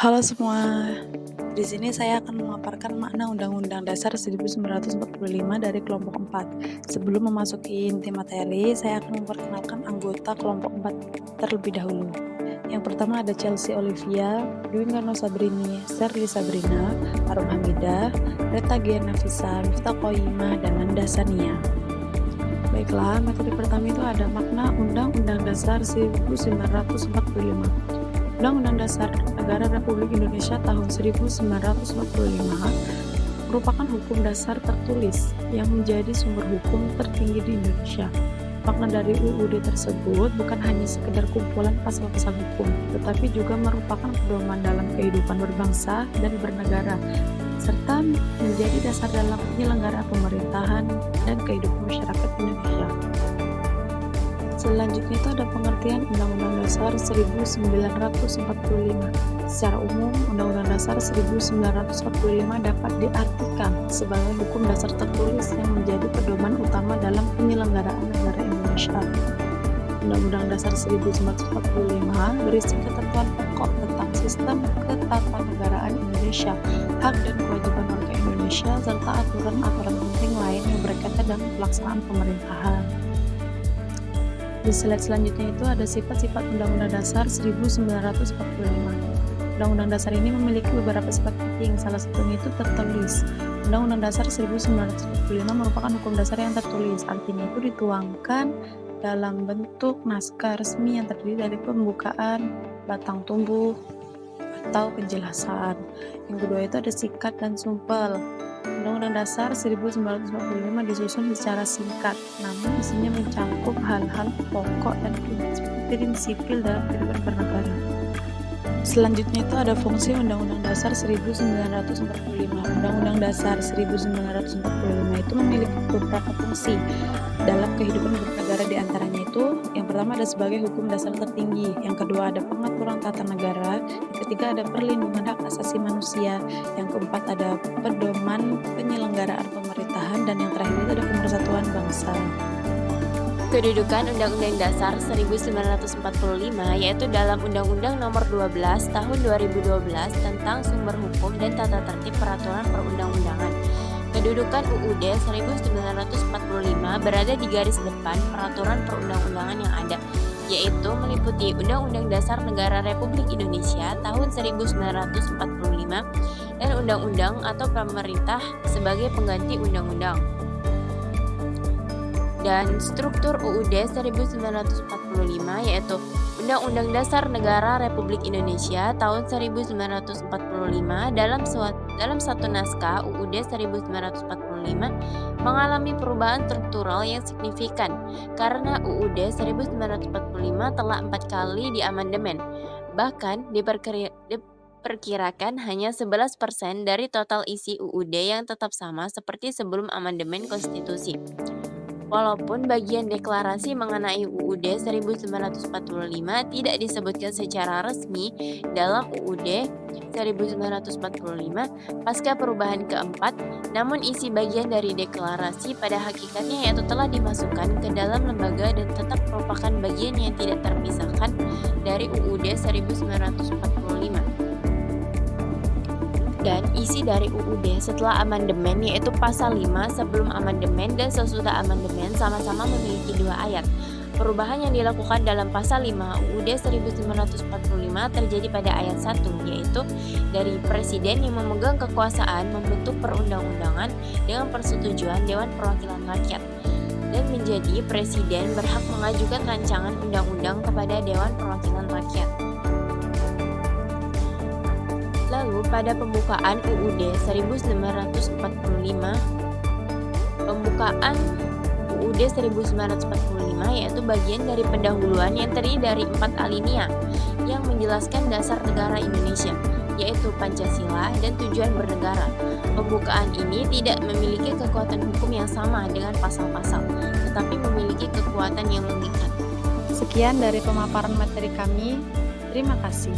Halo semua, di sini saya akan memaparkan makna Undang-Undang Dasar 1945 dari kelompok 4. Sebelum memasuki inti materi, saya akan memperkenalkan anggota kelompok 4 terlebih dahulu. Yang pertama ada Chelsea Olivia, Dwi Ngano Sabrini, Serly Sabrina, Arum Hamidah, Reta Gia Nafisa, Miftah Qoyimah, dan Nanda Sania. Baiklah, materi pertama itu ada makna Undang-Undang Dasar 1945. Undang-Undang Dasar Negara Republik Indonesia tahun 1945 merupakan hukum dasar tertulis yang menjadi sumber hukum tertinggi di Indonesia. Makna dari UUD tersebut bukan hanya sekedar kumpulan pasal-pasal hukum, tetapi juga merupakan pedoman dalam kehidupan berbangsa dan bernegara, serta menjadi dasar dalam penyelenggaraan pemerintahan dan kehidupan masyarakat Indonesia. Selanjutnya itu ada pengertian Undang-Undang Dasar 1945. Secara umum, Undang-Undang Dasar 1945 dapat diartikan sebagai hukum dasar tertulis yang menjadi pedoman utama dalam penyelenggaraan negara Indonesia. Undang-Undang Dasar 1945 berisi ketentuan pokok tentang sistem ketatanegaraan Indonesia, hak dan kewajiban warga Indonesia, serta aturan-aturan penting lain yang berkaitan dengan pelaksanaan pemerintahan. Di slide selanjutnya itu ada sifat-sifat Undang-Undang Dasar 1945. Undang-Undang Dasar ini memiliki beberapa sifat penting, salah satunya itu tertulis. Undang-Undang Dasar 1945 merupakan hukum dasar yang tertulis, artinya itu dituangkan dalam bentuk naskah resmi yang terdiri dari pembukaan, batang tubuh, atau penjelasan. Yang kedua itu ada sikat dan sumpel. Undang-Undang Dasar 1945 disusun secara singkat, namun isinya mencakup hal-hal pokok dan prinsipil dalam kehidupan bernegara. Selanjutnya itu ada fungsi Undang-Undang Dasar 1945. Undang-Undang Dasar 1945 itu memiliki beberapa fungsi dalam kehidupan bernegara, di antaranya itu yang pertama ada sebagai hukum dasar tertinggi, yang kedua ada pengaturan tata negara, yang ketiga ada perlindungan hak asasi manusia, yang keempat ada pedoman penyelenggaraan pemerintahan, dan yang terakhir itu ada pemersatuan bangsa. Kedudukan Undang-Undang Dasar 1945 yaitu dalam Undang-Undang Nomor 12 Tahun 2012 tentang Sumber Hukum dan Tata Tertib Peraturan Perundang-undangan. Kedudukan UUD 1945 berada di garis depan peraturan perundang-undangan yang ada, yaitu meliputi Undang-Undang Dasar Negara Republik Indonesia tahun 1945 dan Undang-Undang atau Pemerintah sebagai pengganti Undang-Undang. Dan struktur UUD 1945 yaitu Undang-Undang Dasar Negara Republik Indonesia tahun 1945 dalam satu naskah UUD 1945 mengalami perubahan struktural yang signifikan karena UUD 1945 telah 4 kali diamandemen. Bahkan diperkirakan hanya 11% dari total isi UUD yang tetap sama seperti sebelum amandemen konstitusi. Walaupun bagian deklarasi mengenai UUD 1945 tidak disebutkan secara resmi dalam UUD 1945 pasca perubahan keempat, namun isi bagian dari deklarasi pada hakikatnya yaitu telah dimasukkan ke dalam lembaga dan tetap merupakan bagian yang tidak terpisahkan dari UUD 1945. Dan isi dari UUD setelah amandemen yaitu pasal 5 sebelum amandemen dan sesudah amandemen sama-sama memiliki 2 ayat. Perubahan yang dilakukan dalam pasal 5 UUD 1945 terjadi pada ayat 1, yaitu dari Presiden yang memegang kekuasaan membentuk perundang-undangan dengan persetujuan Dewan Perwakilan Rakyat, dan menjadi Presiden berhak mengajukan rancangan undang-undang kepada Dewan Perwakilan Rakyat. Lalu pada pembukaan UUD 1945, pembukaan UUD 1945 yaitu bagian dari pendahuluan yang terdiri dari 4 alinea yang menjelaskan dasar negara Indonesia, yaitu Pancasila dan tujuan bernegara. Pembukaan ini tidak memiliki kekuatan hukum yang sama dengan pasal-pasal, tetapi memiliki kekuatan yang mengikat. Sekian dari pemaparan materi kami. Terima kasih.